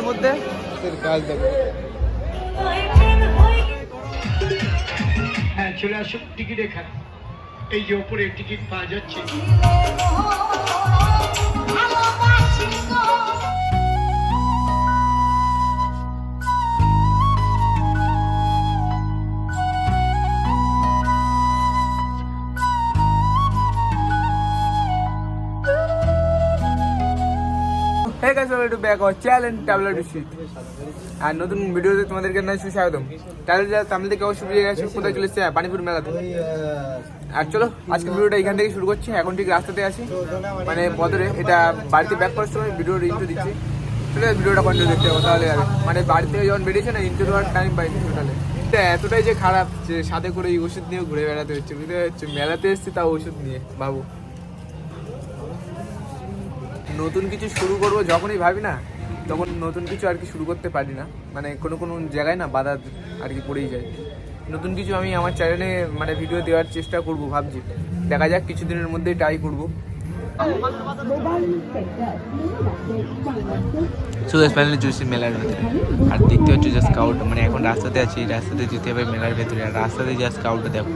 মধ্যে কাজ দেখো। হ্যাঁ চলে আসুন টিকিট এখানে, এই যে ওপরে টিকিট পাওয়া যাচ্ছে। Hey guys, welcome to back our channel Traveler District. আর নতুন ভিডিওতে তোমাদেরকে জানাই সুস্বাগতম। ট্রাভেলার যা তামিল থেকে অবশ্যই বুঝে গেছো কোথায় চলে এসেছে, পানিপুর মেলাতে। আর চলো আজকে ভিডিওটা এখান থেকে শুরু করছি। এখন ঠিক রাস্তাতে আছি, মানে বদরে। এটা বাড়িতে ব্যাক করার সময় ভিডিওর ইন্ট্রো দিচ্ছি, তাহলে ভিডিওটা কন্টিনিউ দেখতে হবে, তাহলে যাবে। মানে বাড়ি থেকে যখন বেরিয়েছে না, ইন্ট্রো দেওয়ার টাইম পাইনি টোটালে। এটা এতটাই যে খারাপ যে সাথে করে এই ওষুধ নিয়ে ঘুরে বেড়াতে হচ্ছে, বুঝতে পারছো? মেলাতে এসেছি তাও ওষুধ নিয়ে, বাবু। নতুন কিছু শুরু করবো যখনই ভাবি না, তখন নতুন কিছু আর কি শুরু করতে পারি না। মানে কোনো জায়গায় না বাধা আর কি পড়েই যায়। নতুন কিছু আমি আমার চ্যানেলে মানে ভিডিও দেওয়ার চেষ্টা করব ভাবছি, দেখা যাক কিছুদিনের মধ্যেই ট্রাই করবো। ফাইনালি চলছি মেলার ভেতরে, আর দেখতে হচ্ছে যে স্কাউট, মানে এখন রাস্তাতে আছি, রাস্তাতে যেতে হবে মেলার ভেতরে। আর রাস্তাতে যে স্কাউটটা দেখো,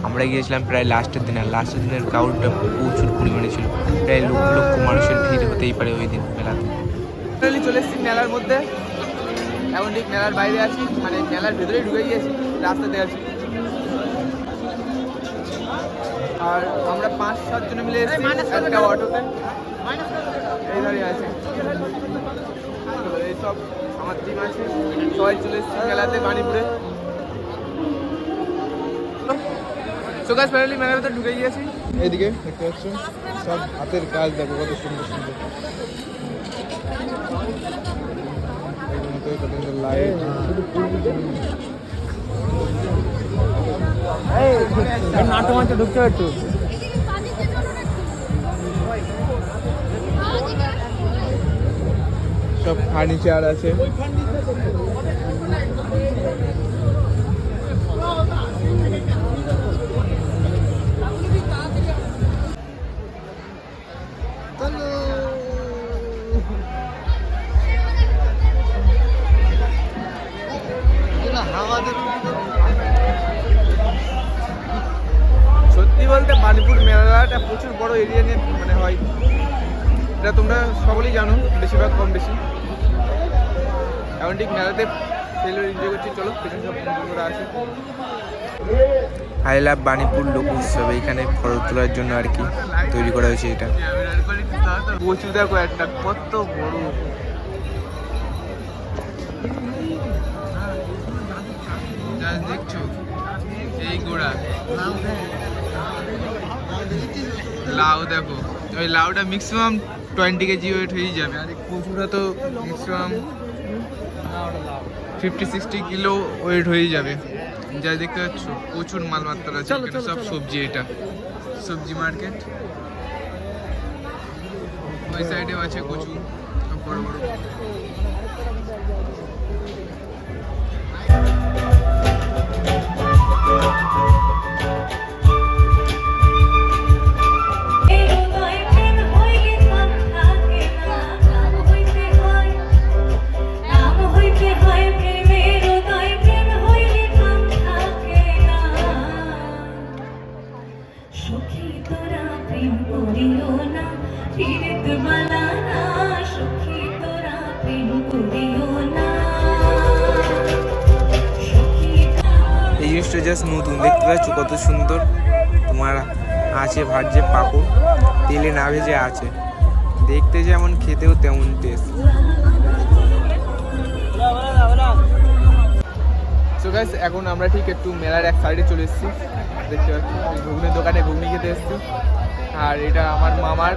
আমরা গিয়েছিলাম প্রায় লাস্টের দিন, আর লাস্টের দিনের ক্রাউডটা প্রচুর পরিমাণে ছিল, প্রায় লক্ষ লক্ষ মানুষের ভিড় হতেই পারে ওই দিন মেলাতে। চলে এসেছি মেলার মধ্যে, এখন ঠিক মেলার বাইরে আছি, মানে মেলার ভেতরেই ঢুকে গিয়েছি, রাস্তাতে আছি। আর আমরা 5-7 জন মিলে এসেছি একটা অটোতে, এই দাঁড়িয়ে আছে। এইসব আমার টিম আছে, সবাই চলে এসেছি মেলাতে বাণীপুরে। চোখাস ফ্যামিলি মেলার ভেতরে ঢুকে গিয়েছি। এইদিকে দেখতে পাচ্ছ সব হাতের কাজ, দেখো কত সুন্দর সুন্দর লাইট। নাটক মাঠে ঢুকতে একটু সব ফার্নিচার আছে। সত্যি বলতে বাণীপুর মেলাটা প্রচুর বড় এরিয়া নিয়ে মানে হয়, এটা তোমরা সকলেই জানো, বেশিরভাগ কম বেশি। এখন ঠিক মেলাতে সেগুলো এনজয় করছি। চলো পেছনে সব বন্ধুরা আছে। আই লাভ বাণীপুর লোক উৎসব, এইখানে ফটো তোলার জন্য আর কি তৈরি করা হয়েছে এটা। প্রচুর দেখো একটা কত বড়, দেখছো এই গোড়া লাউ, দেখো ওই লাউটা ম্যাক্সিমাম 20 কেজি ওয়েট হয়ে যাবে। আর কচুটা তো ম্যাক্সিমাম 50-60 কিলো ওয়েট হয়ে যাবে। যা দেখতে পাচ্ছ প্রচুর মালমাত্রা আছে, সব সবজি, এটা সবজি মার্কেট। ওই সাইডেও আছে কচু, সব বড় বড়। এই জিনিসটা জাস্ট নতুন, দেখতে পাচ্ছ কত সুন্দর। তোমার আছে ভাজছে পাপড়, তেলে না ভেজে আছে, দেখতে যেমন খেতেও তেমন টেস্ট। সো গাইস এখন আমরা ঠিক একটু মেলার এক সাইডে চলে এসেছি, দেখতে পাচ্ছি ঘুগনির দোকানে ঘুগনি খেতে এসেছি। আর এটা আমার মামার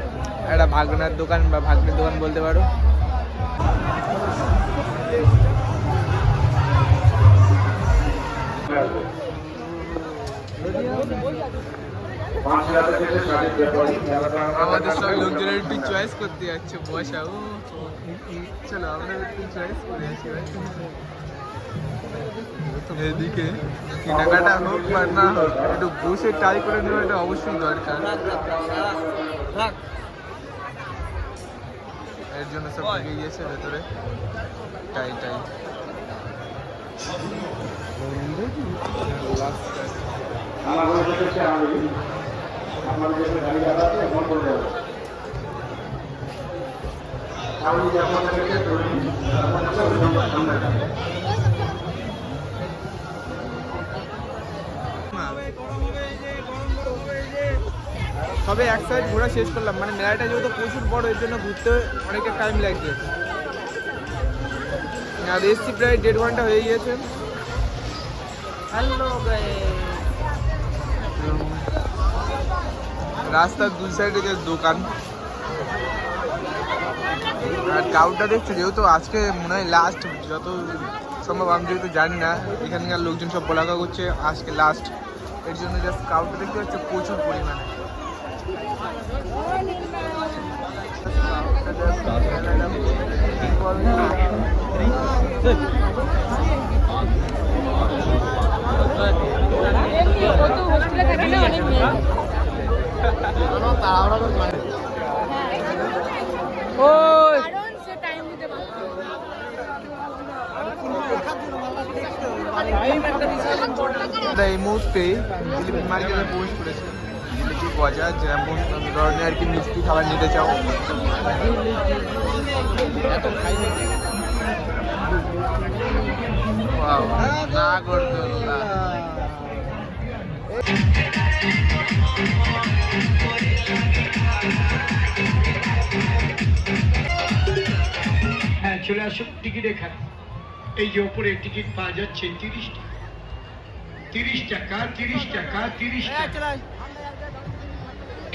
একটা ভাগনার দোকান বা ভাগ্নের দোকান বলতে পারো। আমাদের সব লোকজনের একটু চয়েস করতে যাচ্ছে, বসা ও চলো আমরা একটু চয়েস করে আসি। এদিকে কেনাকাটা হোক বা না হোক, একটু বসে ট্রাই করে নেওয়া এটা অবশ্যই দরকার। এর জন্য সব ঢুকে গিয়েছে ভেতরে। টাই সবে এক সাইড ঘোরা শেষ করলাম, মানে মেলাটা যেহেতু প্রচুর বড় এর জন্য ঘুরতে অনেকটা টাইম লাগছে। আর এসছি প্রায় 1.5 ঘন্টা হয়ে গিয়েছে। হ্যালো রাস্তার দুই সাইডে যে দোকান আর কাউন্টার দেখছো, যেহেতু আজকে মনে হয় লাস্ট, যত সম্ভব আমি যেহেতু জানি না, এখানকার লোকজন সব বলাকা করছে আজকে লাস্ট, এর জন্য জাস্ট কাউন্টার দেখতে পাচ্ছে প্রচুর পরিমাণে। এই মুহূর্তে জিলিপি মার্কেটে প্রবেশ করেছে। জিলিপি গজা যেমন ধরনের আর কি মিষ্টি খাবার নিতে চাও। নাগরদোল্লা হ্যাঁ, চলে আসুন টিকিট এখানে। এই যে ওপরে টিকিট পাওয়া যাচ্ছে 30 টাকা, 30 টাকা, 30 টাকা, 30 টাকা।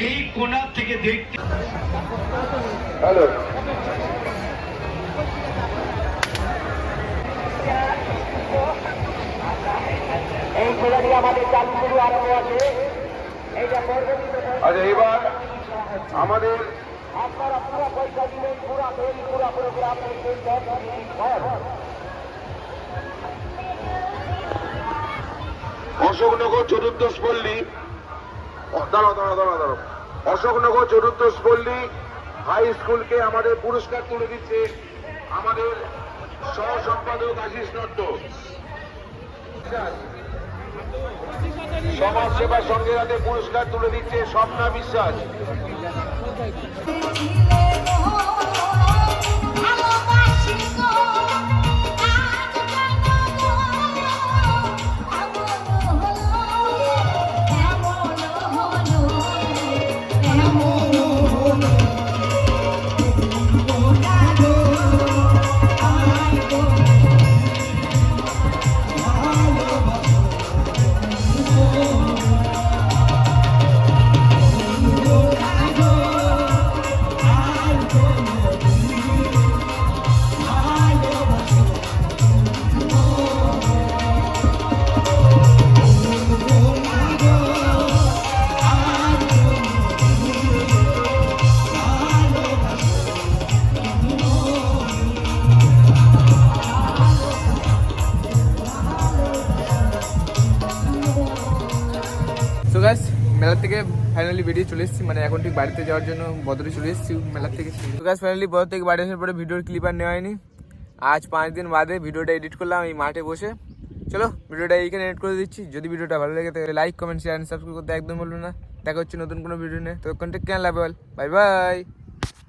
এই কোণা থেকে দেখতে হ্যালো এই কোণাটি আমাদের চালু শুরু আরম্ভ আছে। আচ্ছা, এবার আমাদের আপনারা পয়সা দিলেন পুরা প্রোগ্রাম অশোকনগর চতুর্দশ পল্লী, দাঁড়াও অশোকনগর চতুর্দশ পল্লী হাই স্কুলকে আমাদের পুরস্কার তুলে দিচ্ছে আমাদের সহ সম্পাদক আশিস দত্ত। সমাজ সেবা সংঘের হাতে পুরস্কার তুলে দিচ্ছে স্বপ্না বিশ্বাস। তো গাইস, মেলা থেকে ফাইনালি বেরিয়ে চলে এসেছি, মানে এখন ঠিক বাড়িতে যাওয়ার জন্য বদরে চলে এসেছি মেলা থেকে। তো গাইস, ফাইনালি বদর থেকে বাড়ি আসার পরে ভিডিওর ক্লিপ আর নেওয়া হয়নি। আজ 5 দিন বাদে ভিডিওটা এডিট করলাম এই মাঠে বসে। চলো ভিডিওটা এইখানে এডিট করে দিচ্ছি। যদি ভিডিওটা ভালো লাগে তাহলে লাইক, কমেন্ট, শেয়ার, সাবস্ক্রাইব করতে একদম বলবো না। দেখা হচ্ছে নতুন কোনো ভিডিও নিয়ে। তো কন্টেক্ট কেন লাভ, বাই বাই।